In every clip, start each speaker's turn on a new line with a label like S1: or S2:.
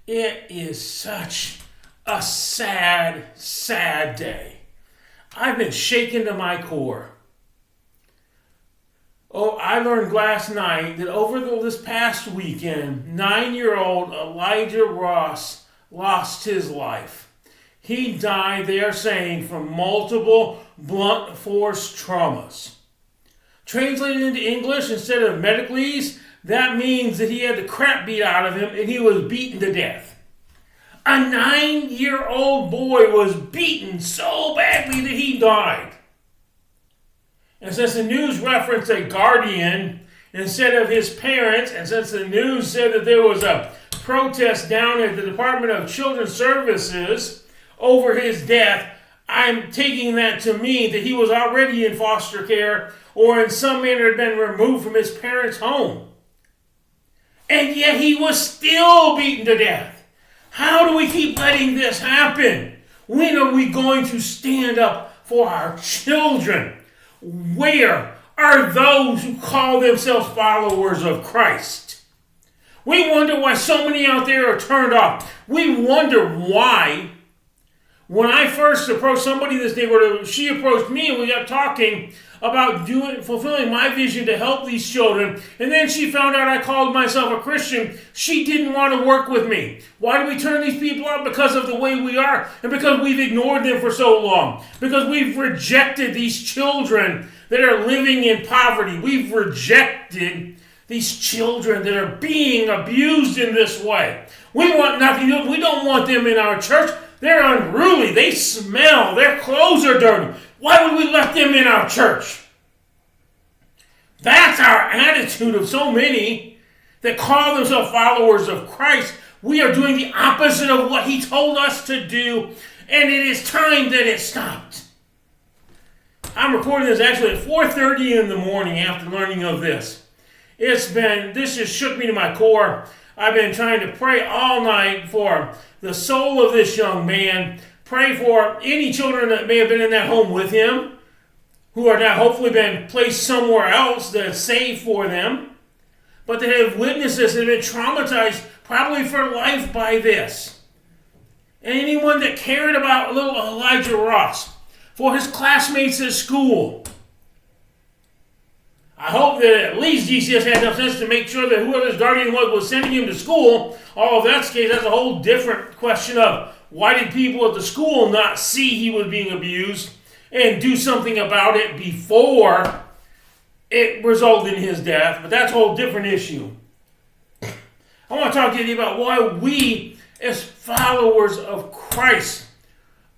S1: It is such a sad, sad day. I've been shaken to my core. Oh, I learned last night that over this past weekend, 9-year-old Elijah Ross lost his life. He died, they are saying, from multiple blunt force traumas. Translated into English, instead of medicalese, that means that he had the crap beat out of him and he was beaten to death. A 9-year-old boy was beaten so badly that he died. And since the news referenced a guardian instead of his parents, and since the news said that there was a protest down at the Department of Children's Services over his death, I'm taking that to mean that he was already in foster care or in some manner had been removed from his parents' home. And yet he was still beaten to death. How do we keep letting this happen? When are we going to stand up for our children? Where are those who call themselves followers of Christ? We wonder why so many out there are turned off. We wonder why. When I first approached somebody this neighborhood, she approached me and we got talking about fulfilling my vision to help these children. And then she found out I called myself a Christian. She didn't want to work with me. Why do we turn these people off? Because of the way we are and because we've ignored them for so long. Because we've rejected these children that are living in poverty. We've rejected these children that are being abused in this way. We want nothing to do. We don't want them in our church. They're unruly. They smell. Their clothes are dirty. Why would we let them in our church? That's our attitude of so many that call themselves followers of Christ. We are doing the opposite of what he told us to do, and it is time that it stopped. I'm recording this actually at 4:30 in the morning after learning of this. This just shook me to my core. I've been trying to pray all night for the soul of this young man. Pray for any children that may have been in that home with him, who are now hopefully been placed somewhere else that's safe for them, but that have witnessed this and been traumatized probably for life by this. And anyone that cared about little Elijah Ross, for his classmates at school, I hope that at least GCS had enough sense to make sure that whoever his guardian was sending him to school. Although if that's the case, that's a whole different question of why did people at the school not see he was being abused and do something about it before it resulted in his death. But that's a whole different issue. I want to talk to you about why we, as followers of Christ,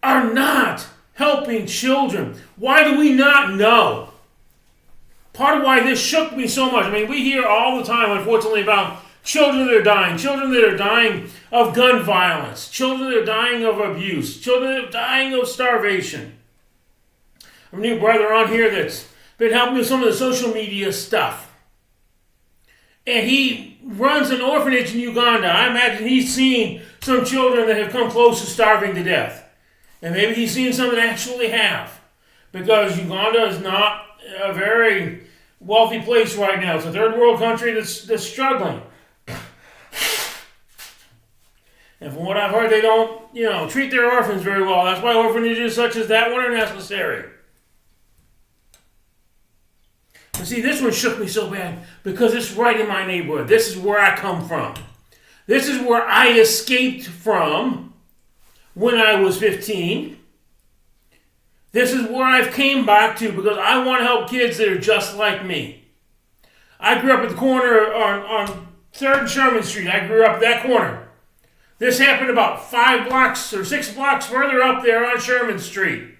S1: are not helping children. Why do we not know? Part of why this shook me so much. I mean, we hear all the time, unfortunately, about children that are dying of gun violence, children that are dying of abuse, children that are dying of starvation. I have a new brother on here that's been helping with some of the social media stuff. And he runs an orphanage in Uganda. I imagine he's seen some children that have come close to starving to death. And maybe he's seen some that actually have. Because Uganda is not a very wealthy place right now. It's a third world country that's struggling. And from what I've heard, they don't, treat their orphans very well. That's why orphanages such as that one are necessary. But see, this one shook me so bad because it's right in my neighborhood. This is where I come from. This is where I escaped from when I was 15. This is where I've came back to because I want to help kids that are just like me. I grew up at the corner on 3rd and Sherman Street. I grew up at that corner. This happened about 5 blocks or 6 blocks further up there on Sherman Street.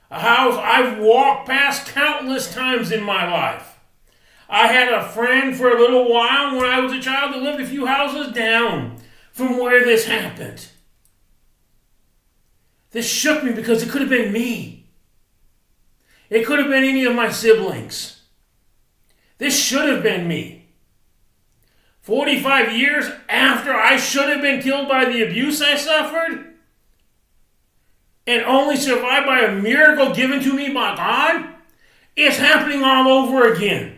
S1: A house I've walked past countless times in my life. I had a friend for a little while when I was a child that lived a few houses down from where this happened. This shook me because it could have been me. It could have been any of my siblings. This should have been me. 45 years after I should have been killed by the abuse I suffered, and only survived by a miracle given to me by God, it's happening all over again.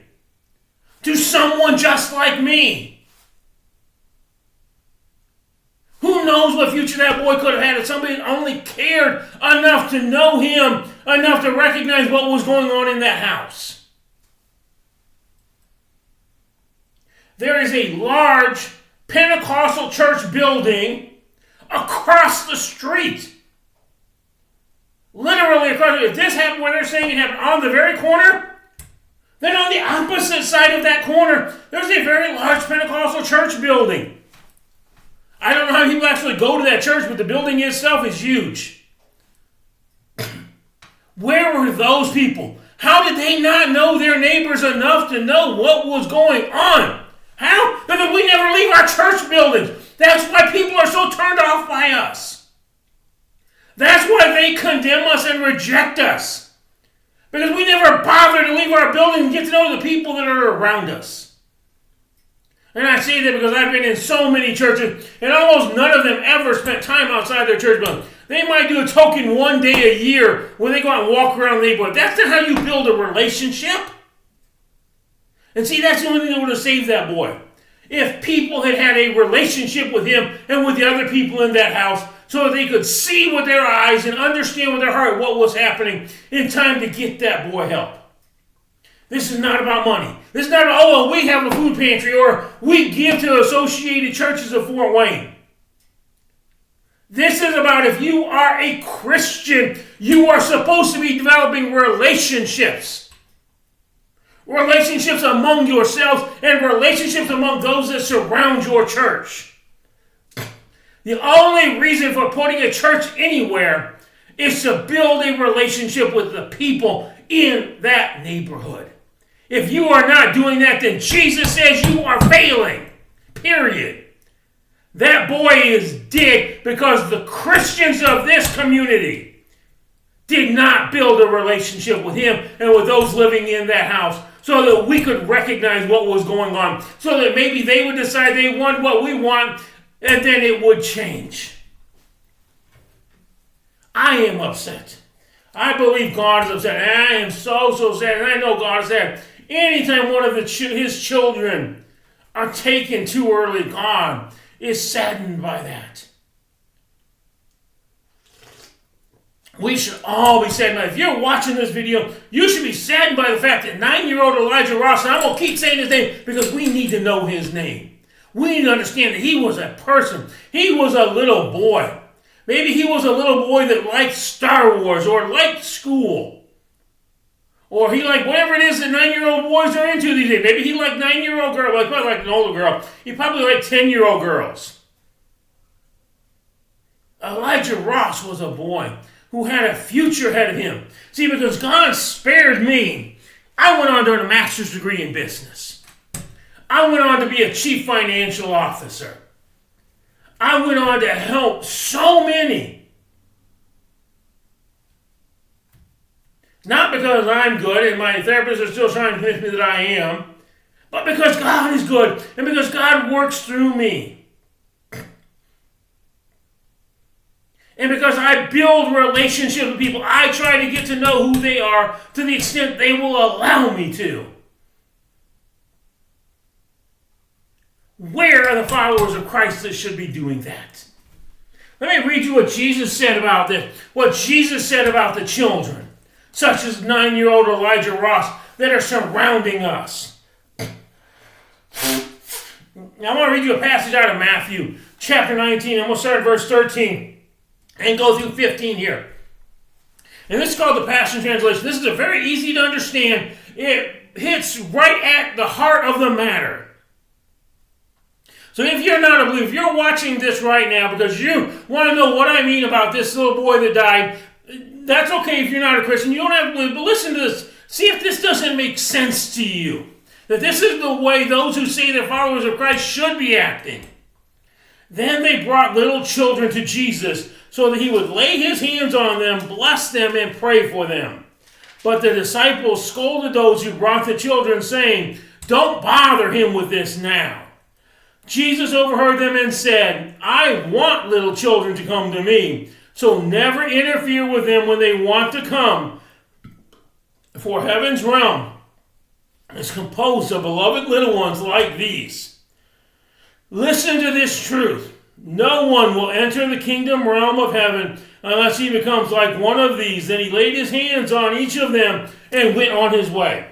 S1: To someone just like me. knows what future that boy could have had if somebody only cared enough to know him, enough to recognize what was going on in that house. There is a large Pentecostal church building across the street. Literally across. If this happened when they're saying it happened on the very corner, then on the opposite side of that corner, there's a very large Pentecostal church building. I don't know how people actually go to that church, but the building itself is huge. Where were those people? How did they not know their neighbors enough to know what was going on? How? Because we never leave our church buildings. That's why people are so turned off by us. That's why they condemn us and reject us. Because we never bother to leave our building and get to know the people that are around us. And I say that because I've been in so many churches, and almost none of them ever spent time outside their church building. They might do a token one day a year when they go out and walk around the neighborhood. That's not how you build a relationship. And see, that's the only thing that would have saved that boy. If people had had a relationship with him and with the other people in that house so that they could see with their eyes and understand with their heart what was happening in time to get that boy help. This is not about money. This is not about, oh, well, we have a food pantry or we give to Associated Churches of Fort Wayne. This is about if you are a Christian, you are supposed to be developing relationships. Relationships among yourselves and relationships among those that surround your church. The only reason for putting a church anywhere is to build a relationship with the people in that neighborhood. If you are not doing that, then Jesus says you are failing. Period. That boy is dead because the Christians of this community did not build a relationship with him and with those living in that house so that we could recognize what was going on, so that maybe they would decide they want what we want, and then it would change. I am upset. I believe God is upset. And I am so sad. And I know God is sad. Anytime one of his children are taken too early, God is saddened by that. We should all be saddened. If you're watching this video, you should be saddened by the fact that 9-year-old Elijah Ross, and I'm going to keep saying his name because we need to know his name. We need to understand that he was a person. He was a little boy. Maybe he was a little boy that liked Star Wars or liked school. Or he liked whatever it is that 9-year-old boys are into these days. Maybe he liked 9-year-old girls. Well, he probably liked an older girl. He probably liked 10-year-old girls. Elijah Ross was a boy who had a future ahead of him. See, because God spared me, I went on to earn a master's degree in business. I went on to be a chief financial officer. I went on to help so many. Not because I'm good and my therapists are still trying to convince me that I am, but because God is good and because God works through me. And because I build relationships with people, I try to get to know who they are to the extent they will allow me to. Where are the followers of Christ that should be doing that? Let me read you what Jesus said about this. What Jesus said about the children, such as 9-year-old Elijah Ross, that are surrounding us. Now I want to read you a passage out of Matthew, chapter 19, and we'll start at verse 13. And go through 15 here. And this is called the Passion Translation. This is a very easy to understand. It hits right at the heart of the matter. So if you're not a believer, if you're watching this right now because you want to know what I mean about this little boy that died, that's okay if you're not a Christian. You don't have to believe, but listen to this. See if this doesn't make sense to you. That this is the way those who say they're followers of Christ should be acting. Then they brought little children to Jesus so that he would lay his hands on them, bless them, and pray for them. But the disciples scolded those who brought the children, saying, "Don't bother him with this now." Jesus overheard them and said, "I want little children to come to me, so never interfere with them when they want to come. For heaven's realm is composed of beloved little ones like these." Listen to this truth. No one will enter the kingdom realm of heaven unless he becomes like one of these. Then he laid his hands on each of them and went on his way.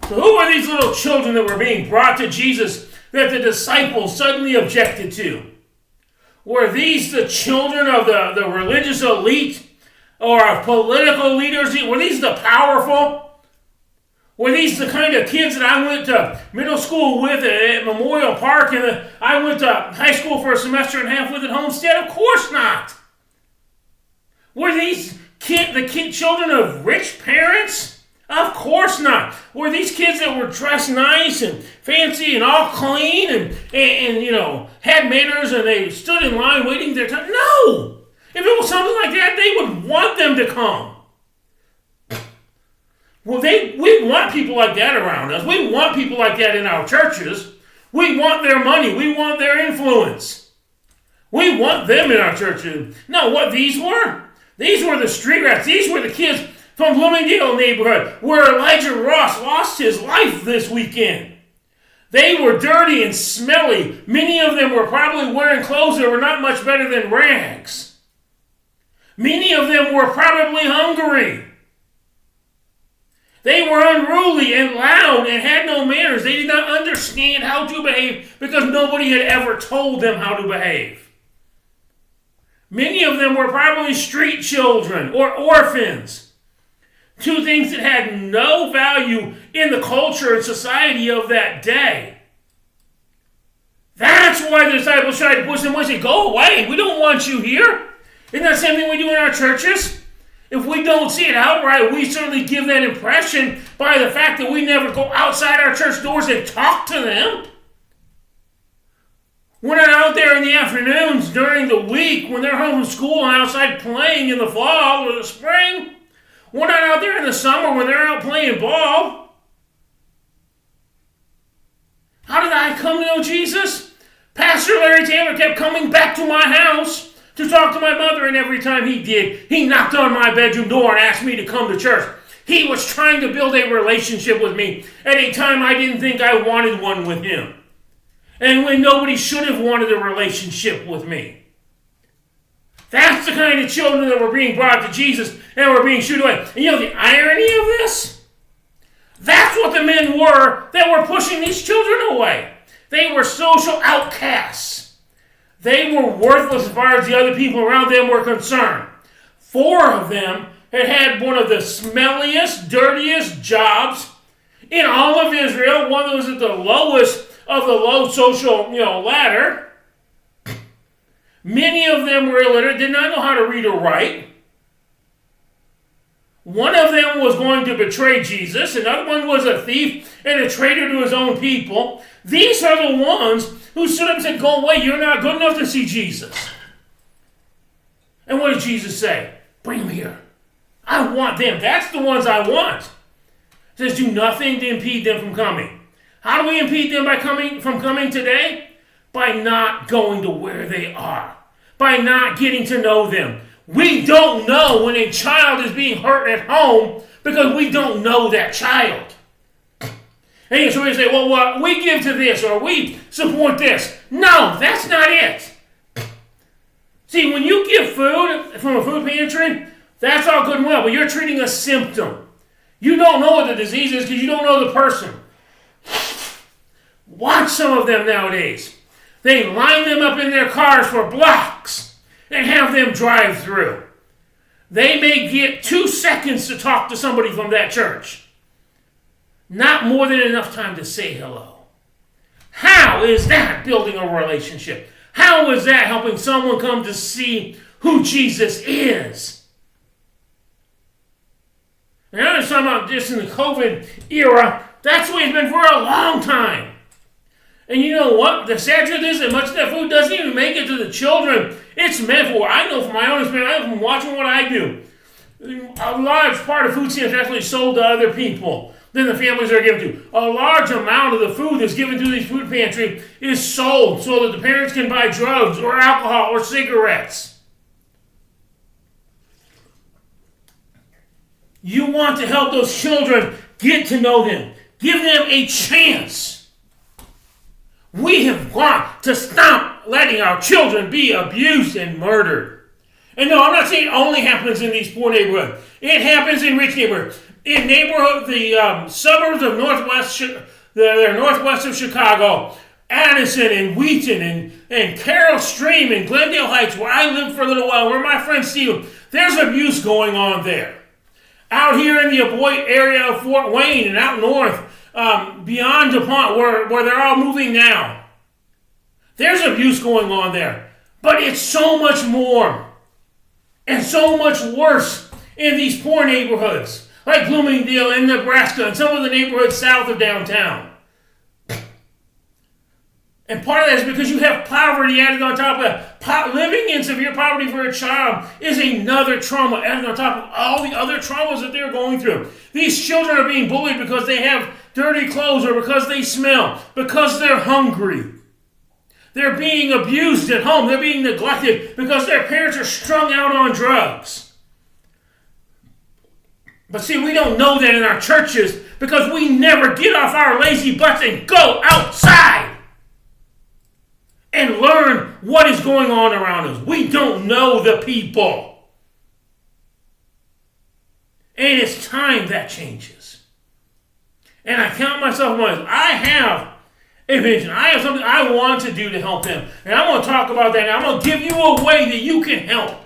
S1: So who are these little children that were being brought to Jesus that the disciples suddenly objected to? Were these the children of the religious elite or of political leaders? Were these the powerful? Were these the kind of kids that I went to middle school with at Memorial Park and I went to high school for a semester and a half with at Homestead? Of course not. Were these children of rich parents? Of course not. Were these kids that were dressed nice and fancy and all clean and had manners and they stood in line waiting their time? No! If it was something like that, they would want them to come. Well, we want people like that around us. We want people like that in our churches. We want their money. We want their influence. We want them in our churches. No, what these were? These were the street rats. These were the kids from Bloomingdale neighborhood where Elijah Ross lost his life this weekend. They were dirty and smelly. Many of them were probably wearing clothes that were not much better than rags. Many of them were probably hungry. They were unruly and loud and had no manners. They did not understand how to behave because nobody had ever told them how to behave. Many of them were probably street children or orphans. Two things that had no value in the culture and society of that day. That's why the disciples tried to push them away and say, go away, we don't want you here. Isn't that the same thing we do in our churches? If we don't see it outright, we certainly give that impression by the fact that we never go outside our church doors and talk to them. We're not out there in the afternoons during the week when they're home from school and outside playing in the fall or the spring. We're not out there in the summer when they're out playing ball. How did I come to know Jesus? Pastor Larry Taylor kept coming back to my house to talk to my mother, and every time he did, he knocked on my bedroom door and asked me to come to church. He was trying to build a relationship with me at a time I didn't think I wanted one with him. And when nobody should have wanted a relationship with me. That's the kind of children that were being brought to Jesus and were being shooed away. And you know the irony of this? That's what the men were that were pushing these children away. They were social outcasts. They were worthless as far as the other people around them were concerned. 4 of them had one of the smelliest, dirtiest jobs in all of Israel. One that was at the lowest of the low social ladder. Many of them were illiterate, did not know how to read or write. One of them was going to betray Jesus. Another one was a thief and a traitor to his own people. These are the ones who stood up and said, go away, you're not good enough to see Jesus. And what did Jesus say? Bring them here. I want them. That's the ones I want. He says, do nothing to impede them from coming. How do we impede them from coming today? By not going to where they are. By not getting to know them. We don't know when a child is being hurt at home because we don't know that child. And so we say, well, we give to this or we support this. No, that's not it. See, when you give food from a food pantry, that's all good and well, but you're treating a symptom. You don't know what the disease is because you don't know the person. Watch some of them nowadays. They line them up in their cars for blocks and have them drive through. They may get 2 seconds to talk to somebody from that church. Not more than enough time to say hello. How is that building a relationship? How is that helping someone come to see who Jesus is? And I'm talking about just in the COVID era, that's the way it's been for a long time. And you know what? The sad truth is that much of that food doesn't even make it to the children it's meant for. I know from my own experience, I know from watching what I do. A large part of food stamps are actually sold to other people than the families are given to. A large amount of the food that's given to these food pantries is sold so that the parents can buy drugs or alcohol or cigarettes. You want to help those children get to know them. Give them a chance. We have got to stop letting our children be abused and murdered. And no, I'm not saying it only happens in these poor neighborhoods. It happens in rich neighborhoods. In the suburbs of northwest of Chicago, Addison and Wheaton and Carroll Stream and Glendale Heights, where I lived for a little while, where my friend Steve, there's abuse going on there. Out here in the Aboit area of Fort Wayne and out north, beyond DuPont, where they're all moving now, there's abuse going on there. But it's so much more and so much worse in these poor neighborhoods, like Bloomingdale and Nebraska and some of the neighborhoods south of downtown. And part of that is because you have poverty added on top of that. Living in severe poverty for a child is another trauma added on top of all the other traumas that they're going through. These children are being bullied because they have dirty clothes or because they smell, because they're hungry. They're being abused at home. They're being neglected because their parents are strung out on drugs. But see, we don't know that in our churches because we never get off our lazy butts and go outside and learn what is going on around us. We don't know the people. And it's time that changes. And I count myself among. I have a vision. I have something I want to do to help them. And I'm going to talk about that. And I'm going to give you a way that you can help.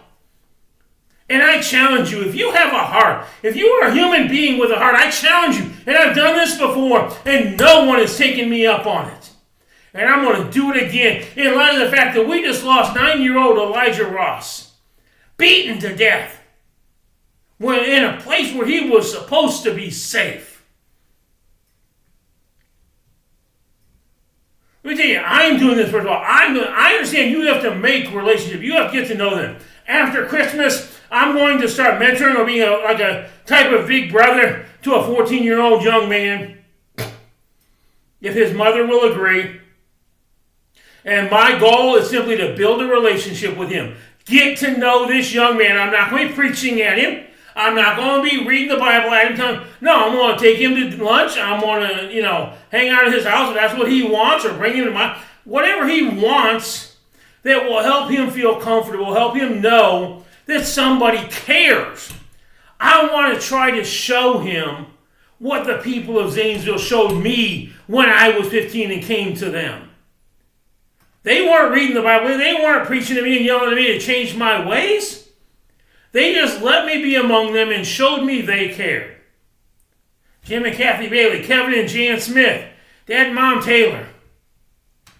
S1: And I challenge you, if you have a heart, if you are a human being with a heart, I challenge you. And I've done this before, and no one has taken me up on it. And I'm going to do it again in light of the fact that we just lost 9-year-old Elijah Ross, beaten to death, when in a place where he was supposed to be safe. Let me tell you, I'm doing this first of all. I understand you have to make relationships. You have to get to know them. After Christmas, I'm going to start mentoring or being like a type of big brother to a 14-year-old young man, if his mother will agree. And my goal is simply to build a relationship with him. Get to know this young man. I'm not going to be preaching at him. I'm not going to be reading the Bible at him. No, I'm going to take him to lunch. I'm going to, hang out at his house if that's what he wants, or bring him to my... Whatever he wants that will help him feel comfortable, help him know that somebody cares. I want to try to show him what the people of Zanesville showed me when I was 15 and came to them. They weren't reading the Bible. They weren't preaching to me and yelling at me to change my ways. They just let me be among them and showed me they cared. Jim and Kathy Bailey, Kevin and Jan Smith, Dad and Mom Taylor,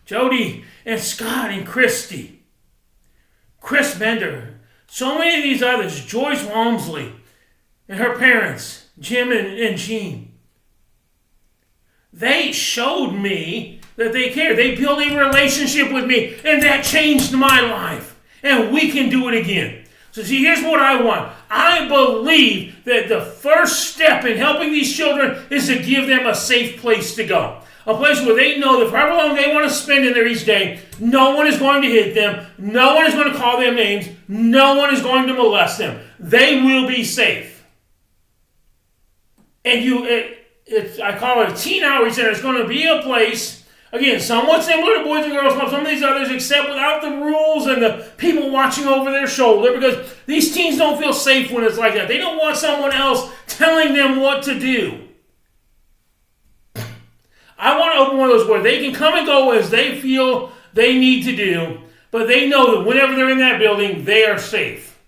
S1: Jody and Scott and Christy, Chris Bender, so many of these others, Joyce Walmsley and her parents, Jim and Jean. They showed me that they care. They built a relationship with me, and that changed my life. And we can do it again. So see, here's what I want. I believe that the first step in helping these children is to give them a safe place to go. A place where they know that for however long they want to spend in there each day, no one is going to hit them, no one is going to call them names, no one is going to molest them. They will be safe. And I call it a teen outreach center. It's going to be a place, again, somewhat similar to Boys and Girls Club, some of these others, except without the rules and the people watching over their shoulder, because these teens don't feel safe when it's like that. They don't want someone else telling them what to do. I want to open one of those where they can come and go as they feel they need to do, but they know that whenever they're in that building, they are safe.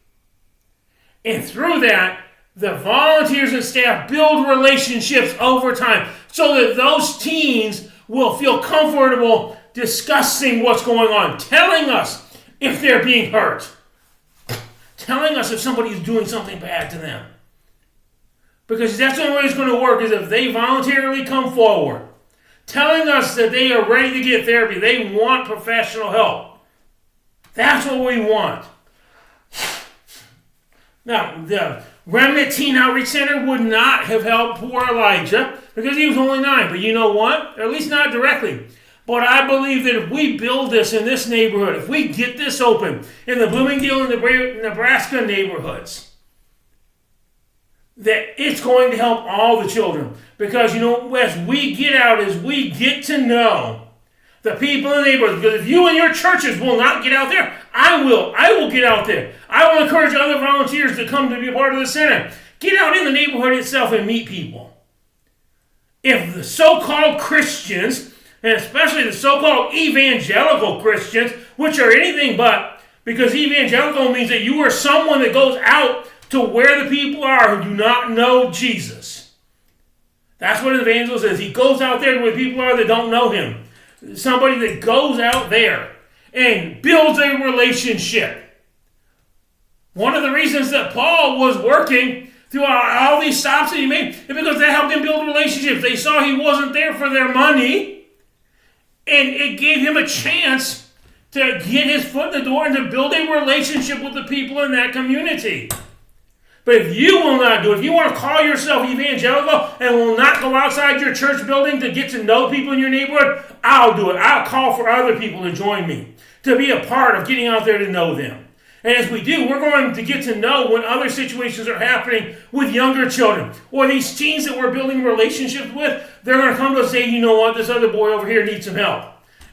S1: And through that, the volunteers and staff build relationships over time so that those teens will feel comfortable discussing what's going on, telling us if they're being hurt, telling us if somebody's doing something bad to them. Because that's the only way it's going to work, is if they voluntarily come forward, telling us that they are ready to get therapy, they want professional help. That's what we want. Now, the Remnant Teen Outreach Center would not have helped poor Elijah because he was only 9. But you know what? Or at least not directly. But I believe that if we build this in this neighborhood, if we get this open in the Bloomingdale and Nebraska neighborhoods, that it's going to help all the children. Because, as we get out, as we get to know the people in the neighborhood. Because if you and your churches will not get out there, I will. I will get out there. I will encourage other volunteers to come to be a part of the center. Get out in the neighborhood itself and meet people. If the so-called Christians, and especially the so-called evangelical Christians, which are anything but, because evangelical means that you are someone that goes out to where the people are who do not know Jesus. That's what an evangelist is. He goes out there to where people are that don't know him. Somebody that goes out there and builds a relationship. One of the reasons that Paul was working through all these stops that he made is because that helped him build relationships. They saw he wasn't there for their money, and it gave him a chance to get his foot in the door and to build a relationship with the people in that community. But if you will not do it, if you want to call yourself evangelical and will not go outside your church building to get to know people in your neighborhood, I'll do it. I'll call for other people to join me, to be a part of getting out there to know them. And as we do, we're going to get to know when other situations are happening with younger children or these teens that we're building relationships with. They're going to come to us and say, you know what, this other boy over here needs some help.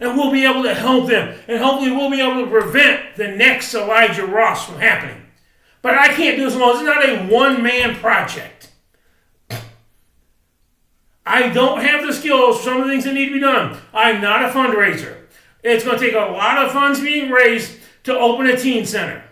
S1: And we'll be able to help them. And hopefully we'll be able to prevent the next Elijah Ross from happening. But I can't do this alone. It's not a one-man project. I don't have the skills for some of the things that need to be done. I'm not a fundraiser. It's going to take a lot of funds being raised to open a teen center.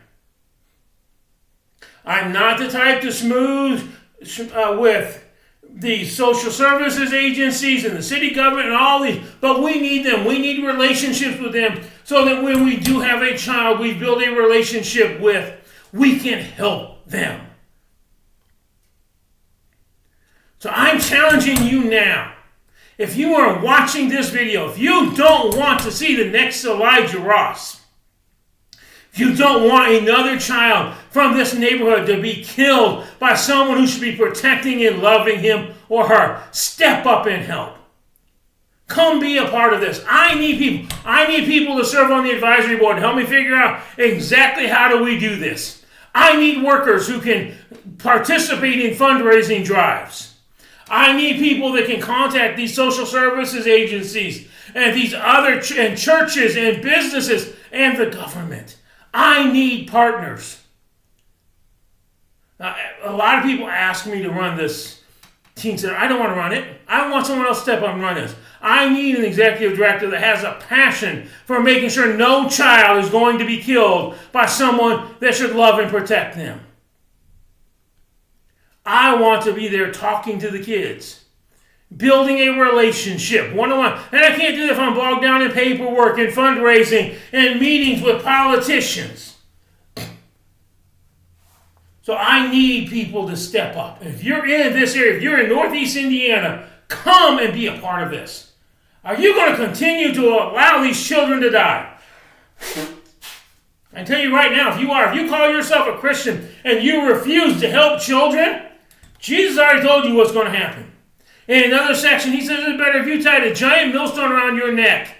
S1: I'm not the type to smooth with the social services agencies and the city government and all these, but we need them. We need relationships with them so that when we do have a child we build a relationship with, we can help them. So I'm challenging you now. If you are watching this video, if you don't want to see the next Elijah Ross, if you don't want another child from this neighborhood to be killed by someone who should be protecting and loving him or her, step up and help. Come be a part of this. I need people. I need people to serve on the advisory board to help me figure out exactly how do we do this. I need workers who can participate in fundraising drives. I need people that can contact these social services agencies and these other and churches and businesses and the government. I need partners. A lot of people ask me to run this teen center. I don't want to run it. I want someone else to step up and run this. I need an executive director that has a passion for making sure no child is going to be killed by someone that should love and protect them. I want to be there talking to the kids, building a relationship, one-on-one. And I can't do that if I'm bogged down in paperwork and fundraising and meetings with politicians. So I need people to step up. And if you're in this area, if you're in Northeast Indiana, come and be a part of this. Are you going to continue to allow these children to die? I tell you right now, if you call yourself a Christian and you refuse to help children, Jesus already told you what's going to happen. In another section, he says it's better if you tied a giant millstone around your neck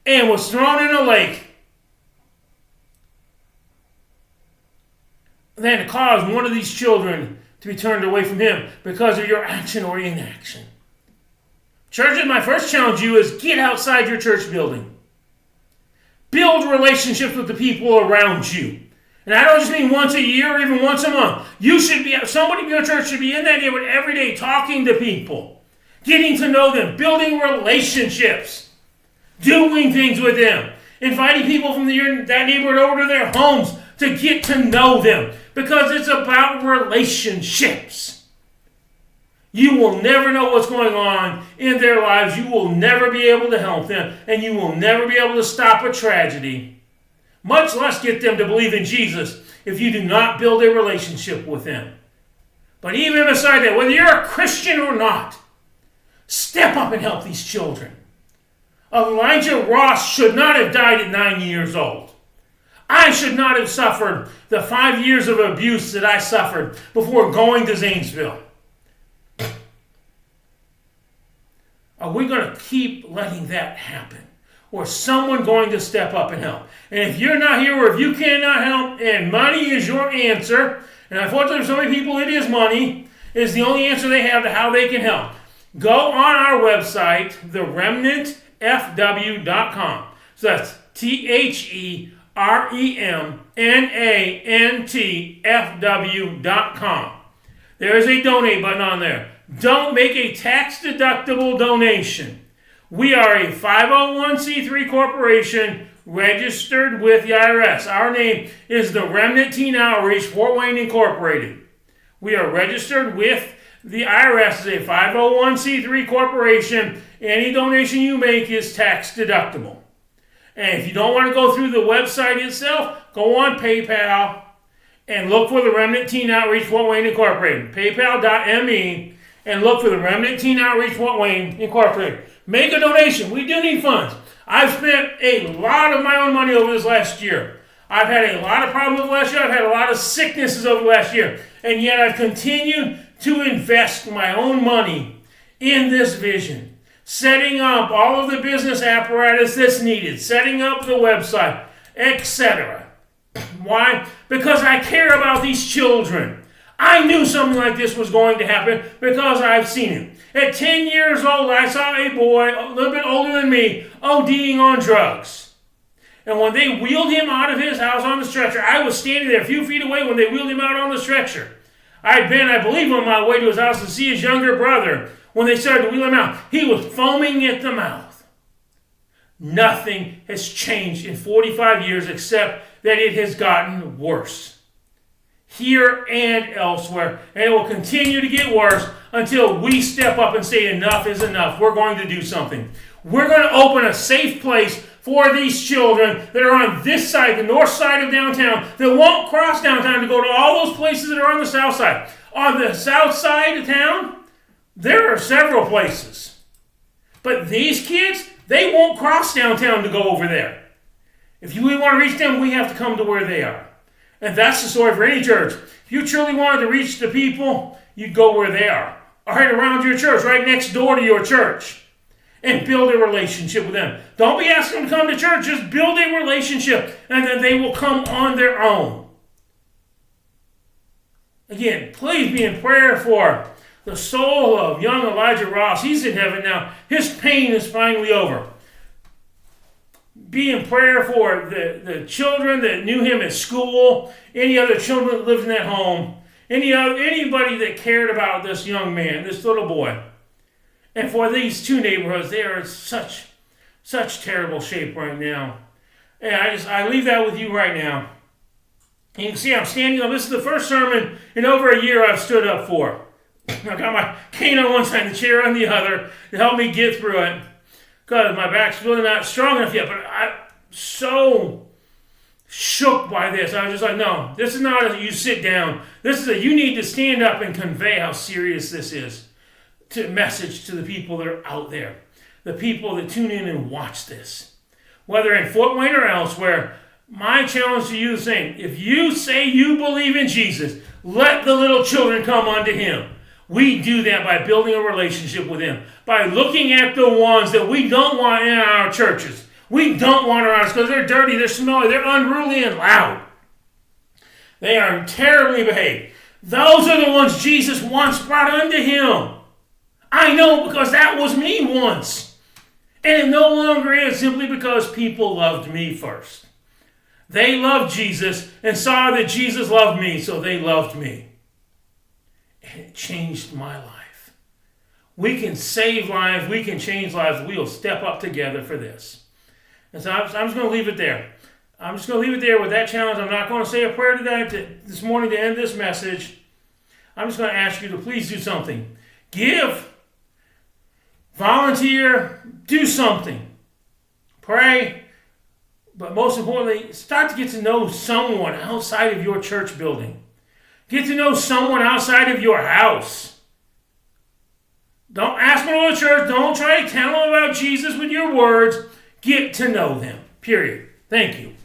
S1: and was thrown in a lake than to cause one of these children to be turned away from him because of your action or inaction. Churches, my first challenge to you is get outside your church building. Build relationships with the people around you. And I don't just mean once a year or even once a month. Somebody in your church should be in that neighborhood every day talking to people, getting to know them, building relationships, doing things with them, inviting people from that neighborhood over to their homes to get to know them, because it's about relationships. You will never know what's going on in their lives. You will never be able to help them, and you will never be able to stop a tragedy, much less get them to believe in Jesus, if you do not build a relationship with them. But even beside that, whether you're a Christian or not, step up and help these children. Elijah Ross should not have died at 9 years old. I should not have suffered the 5 years of abuse that I suffered before going to Zanesville. Are we going to keep letting that happen? Or is someone going to step up and help? And if you're not here, or if you cannot help, and money is your answer, and unfortunately for so many people it is money, is the only answer they have to how they can help. Go on our website, TheRemnantFW.com. So that's TheRemnantFW.com. There is a donate button on there. Don't make a tax-deductible donation. We are a 501c3 corporation registered with the IRS. Our name is the Remnant Teen Outreach Fort Wayne Incorporated. We are registered with the IRS as a 501c3 corporation. Any donation you make is tax deductible. And if you don't want to go through the website itself, go on PayPal and look for the Remnant Teen Outreach Fort Wayne Incorporated. PayPal.me and look for the Remnant Teen Outreach Fort Wayne Incorporated. Make a donation. We do need funds. I've spent a lot of my own money over this last year. I've had a lot of problems last year. I've had a lot of sicknesses over the last year. And yet I've continued to invest my own money in this vision. Setting up all of the business apparatus that's needed. Setting up the website, etc. Why? Because I care about these children. I knew something like this was going to happen because I've seen it. At 10 years old, I saw a boy a little bit older than me ODing on drugs. And when they wheeled him out of his house on the stretcher, I was standing there a few feet away when they wheeled him out on the stretcher. I'd been, I believe, on my way to his house to see his younger brother. When they started to wheel him out, he was foaming at the mouth. Nothing has changed in 45 years except that it has gotten worse. Here and elsewhere. And it will continue to get worse until we step up and say enough is enough. We're going to do something. We're going to open a safe place for these children that are on this side, the north side of downtown, that won't cross downtown to go to all those places that are on the south side. On the south side of town, there are several places. But these kids, they won't cross downtown to go over there. If we want to reach them, we have to come to where they are. And that's the story for any church. If you truly wanted to reach the people, you'd go where they are. Right around your church, right next door to your church. And build a relationship with them. Don't be asking them to come to church. Just build a relationship. And then they will come on their own. Again, please be in prayer for the soul of young Elijah Ross. He's in heaven now. His pain is finally over. Be in prayer for the children that knew him at school, any other children that lived in that home, anybody that cared about this young man, this little boy. And for these two neighborhoods, they are in such terrible shape right now. And I leave that with you right now. You can see I'm standing up. This is the first sermon in over a year I've stood up for. I got my cane on one side and the chair on the other to help me get through it. Because my back's really not strong enough yet. But I'm so shook by this. I was just like, no, this is not a you sit down. This is a you need to stand up and convey how serious this is. To message to the people that are out there. The people that tune in and watch this. Whether in Fort Wayne or elsewhere, my challenge to you is the same. If you say you believe in Jesus, let the little children come unto him. We do that by building a relationship with him. By looking at the ones that we don't want in our churches. We don't want around us because they're dirty, they're smelly, they're unruly and loud. They are terribly behaved. Those are the ones Jesus once brought unto him. I know because that was me once. And it no longer is simply because people loved me first. They loved Jesus and saw that Jesus loved me, so they loved me. And it changed my life. We can save lives. We can change lives. We'll step up together for this. And so I'm just going to leave it there. I'm just going to leave it there with that challenge. I'm not going to say a prayer this morning to end this message. I'm just going to ask you to please do something. Give. Volunteer. Do something. Pray. But most importantly, start to get to know someone outside of your church building. Get to know someone outside of your house. Don't ask them to go to church. Don't try to tell them about Jesus with your words. Get to know them. Period. Thank you.